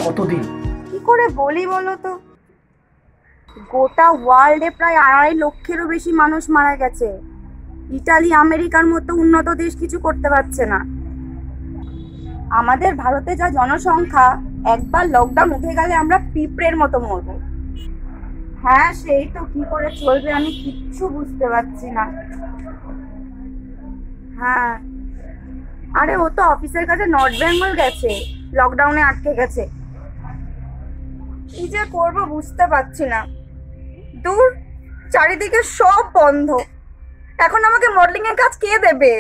কতদিন? কি করে বলি বলো তো, গোটা ওয়ার্ল্ডে প্রায় 2.5 লক্ষেরও বেশি মানুষ মারা গেছে। ইটালি আমেরিকার মতো উন্নত দেশ কিছু করতে পারছে না। আমাদের ভারতে যা জনসংখ্যা, একবার লকডাউন উঠে গেলে আমরা পিঁপড়ের মতো মরবো। হ্যাঁ সেই তো, কি করে চলবে আমি কিচ্ছু বুঝতে পারছি না। হ্যাঁ, আরে ও তো অফিসের কাছে নর্থ বেঙ্গল গেছে, লকডাউনে আটকে গেছে। কি যে করবো বুঝতে পারছি না। দূর, চারিদিকে সব বন্ধ। এখন আমাকে মডেলিং এর কাজ কে দেবে?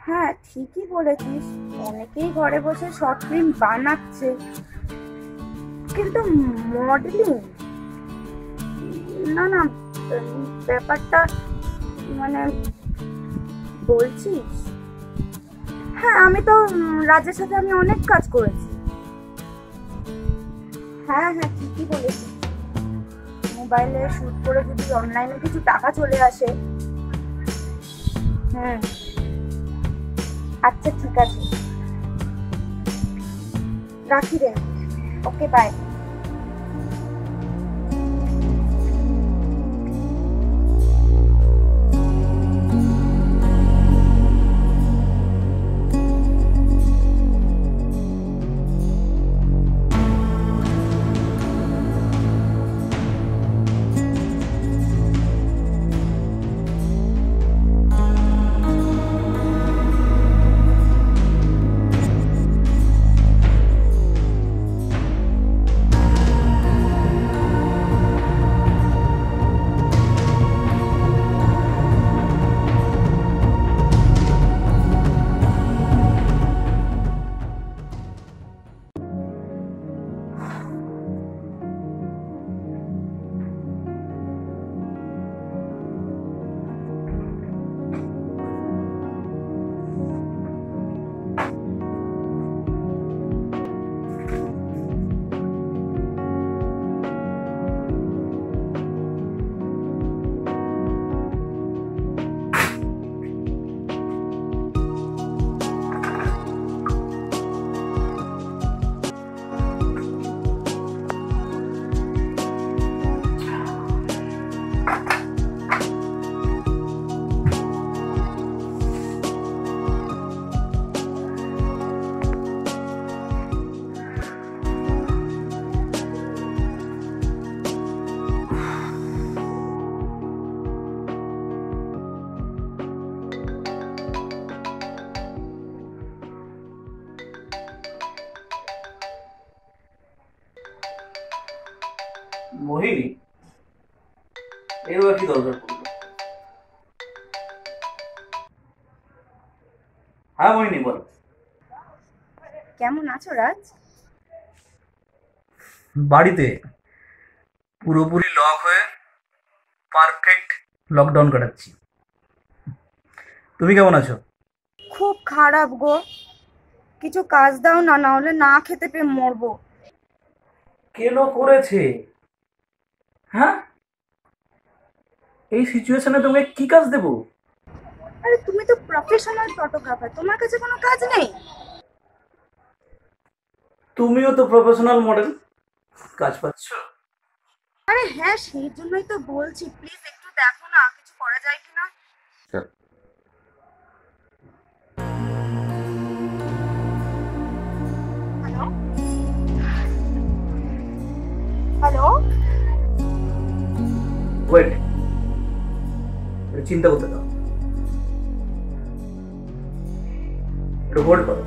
হ্যাঁ ঠিকই বলেছিস, অনেকেই ঘরে বসে শর্ট ফিল্ম বানাচ্ছে, কিন্তু মডেলিং না না, ব্যাপারটা মানে বলছিস। হ্যাঁ আমি তো রাজের সাথে আমি অনেক কাজ করেছি। হ্যাঁ হ্যাঁ ঠিকই বলেছিস, মোবাইলে শুট করে যদি অনলাইনে কিছু টাকা চলে আসে। আচ্ছা ঠিক আছে, রাখি রে। Okay bye. মোহিনী, এর কি দরকার পড়লো? হ্যাঁ মোহিনী বল। কেমন আছো রাজ? বাড়িতে পুরোপুরি লক হয়ে পারফেক্ট লকডাউন কাটাচ্ছি। তুমি কেমন আছো? খুব খারাপ গো, কিছু কাজ দাও না, না হলে না খেতে পেয়ে মরবো। কেন করেছে? হ্যাঁ, এই সিচুয়েশনে তোমাকে কি কাজ দেবো? আরে তুমি তো প্রফেশনাল ফটোগ্রাফার, তোমার কাছে কোনো কাজ নেই? তুমিও তো প্রফেশনাল মডেল, কাজ পাচ্ছ? আরে হ্যাঁ সেই জন্যই তো বলছি, প্লিজ একটু দেখো না কিছু করা যায় কিনা। হ্যালো হ্যালো, ওয়েট, চিন্তা করতে দাও, একটু হোল্ড করো।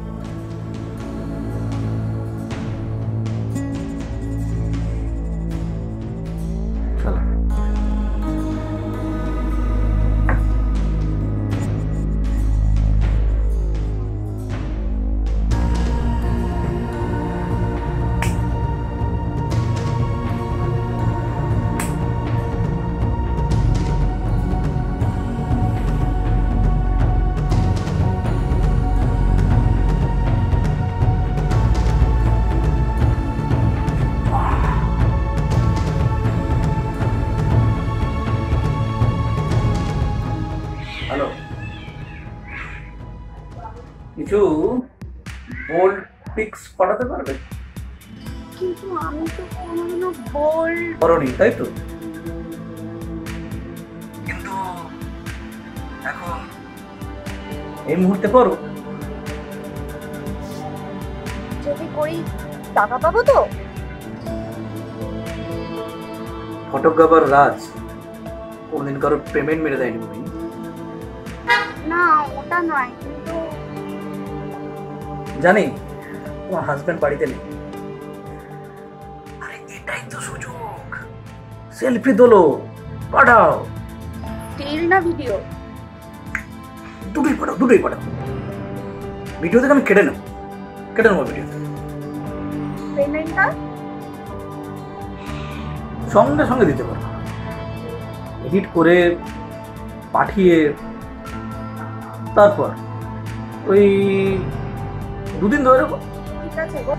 হ্যালো, কিছু বোল্ড পিক্স পাঠাতে পারবে? কিন্তু আমি তো কোনোদিনও বল করনি, তাই তো? কিন্তু এখন এই মুহূর্তে করো। যদি করি টাকা পাবো তো? ফটোগ্রাফার রাজ কোনদিন কারো পেমেন্ট মেরে দেয়নি মোহিনী। না ওটা নয়, কিন্তু জানি তোমার হাজবেন্ড বাড়িতে নেই। আরে এটাই তো সুযোগ, সেলফি তোলো, পাঠাও। স্টিল না ভিডিও? দুটোই পাঠাও, দুটোই পাঠাও। ভিডিও থেকে আমি কেটে নেবো ভিডিও। পেমেন্টটা সঙ্গে সঙ্গে দিতে পারবো, এডিট করে পাঠিয়ে তারপর ওই 2 দিন ধরে রাখো। ঠিক আছে গো।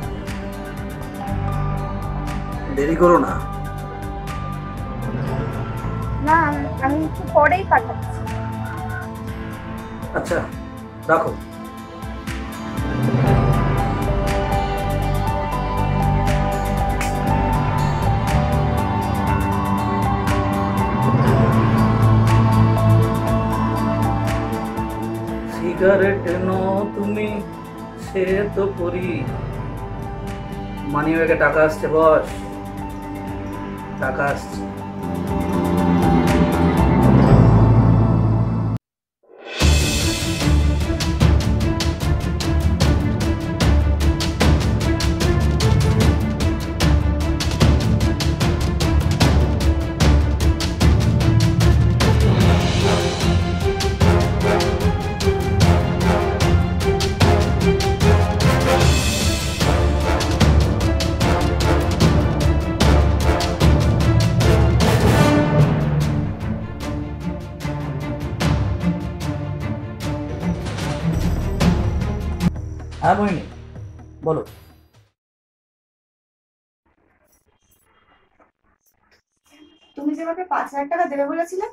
দেরি করো না। না আমি একটু পরেই পাঠাচ্ছি। আচ্ছা রাখো। সিগারেট নো তুমি, সে তো করি। মানি ব্যাগে টাকা আসছে বস, টাকা আসছে। হ্যাঁ মোহিনী বলো। তুমি যে আমাকে 5,000 টাকা দেবে বলেছিলে?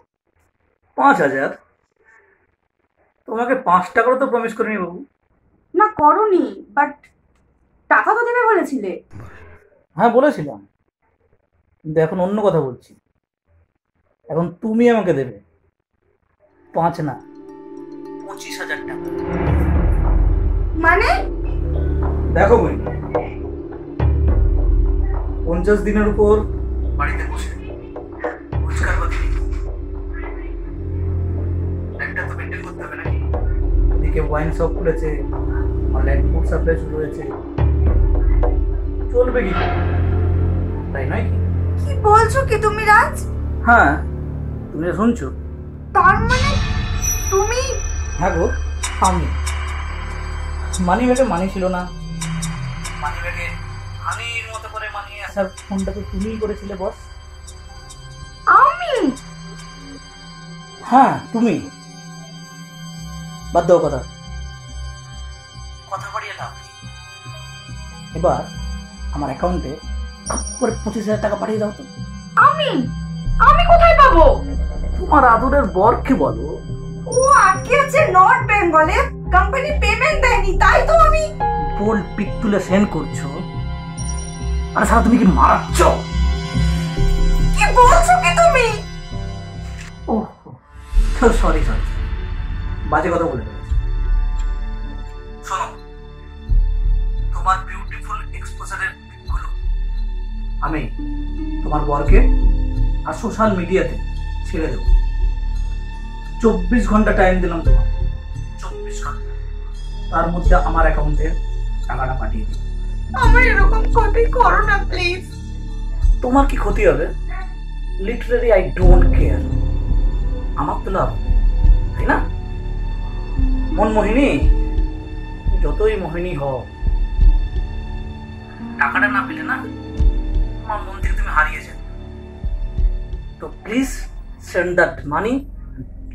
5,000? তোমাকে 5 টাকারও তো প্রমিস করিনি বাবু। না করনি, বাট টাকা তো দেবে বলেছিলে। হ্যাঁ বলেছিলাম, কিন্তু এখন অন্য কথা বলছি। এখন তুমি আমাকে দেবে 5 না 25,000 টাকা। মানে? দেখো বই, 50 দিনের উপর বাড়িতে বসে রোজগার পাতি একটা তো মেনটেন করতে হবে নাকি? এদিকে ওয়াইন শপ খুলেছে, অনলাইন ফুড সাপ্লাই শুরু হয়েছে, চলবে কি করে? তাই নয় কি? কি বলছো কি তুমি রাজ? হ্যাঁ তুমি যে শুনছো। তার মানে তুমি? হ্যাঁ গো, আমি মানি ব্যাগে মানি ছিল না, মানি ব্যাগে হানির মতো করে মানিয়ে আসার ফোনটা তো তুমিই করেছিলে বস। আমি? হ্যাঁ তুমি। বাদ দাও কথা, কথা বাড়িয়ে লাভ নেই। এবার আমার অ্যাকাউন্টে করে 25,000 টাকা পাঠিয়ে দাও তো। আমি? আমি কোথায় পাবো? তোমার আদরের বরকে বলো। ও আটকে আছে নর্থ বেঙ্গলে, কোম্পানি পেমেন্ট দেয়নি, তাই তো আমি বোল্ড পিক তুলে সেন্ড করছো। আরে সারা তুমি কি মারাচ্ছ? কি বলছো কি তুমি? ওহ সরি সরি, বাজে কথা বলে ফেলেছি। শোনো, তোমার বিউটিফুল এক্সপোজারের পিকগুলো আমি তোমার বরকে আর সোশ্যাল মিডিয়াতে ছেড়ে দেবো। 24 ঘন্টা টাইম দিলাম তোমার, 24 ঘন্টা, তার মধ্যে আমার অ্যাকাউন্টে টাকাটা পাঠিয়ে দিই। আমার এরকম ক্ষতি করো না প্লিজ। তোমার কি ক্ষতি হবে? লিটারালি আই ডোন্ট কেয়ার, আমার তো লাভ, তাই না? মন মোহিনী, যতই মোহিনী হও, টাকাটা না পেলে না তোমার মন থেকে তুমি হারিয়ে যাবে। তো please send that money,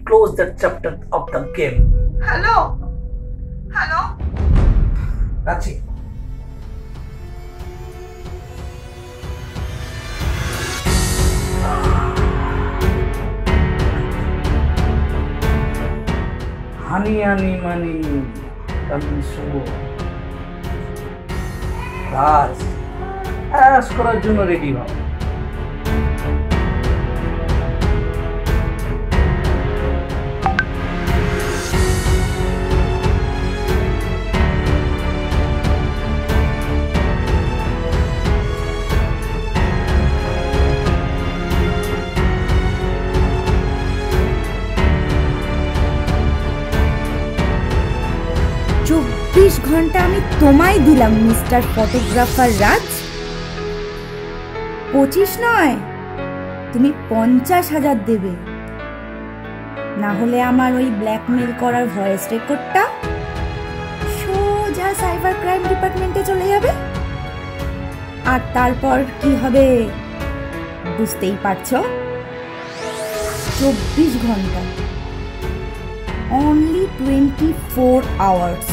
close that chapter of the game. Hello hello, রাখছি। হানি হানি মানি কামিং শুভ। কাজ অ্যাশ করার জন্য রেডি হও। চব্বিশ ঘন্টা আমি তোমায় দিলাম মিস্টার ফটোগ্রাফার রাজ। 25 নয়, তুমি 50,000 দেবে, না হলে আমার ওই ব্ল্যাকমেল করার ভয়েস রেকর্ডটা সোজা সাইবার ক্রাইম ডিপার্টমেন্টে চলে যাবে। আর তারপর কি হবে বুঝতেই পারছো। 24 ঘন্টা, only 24 hours।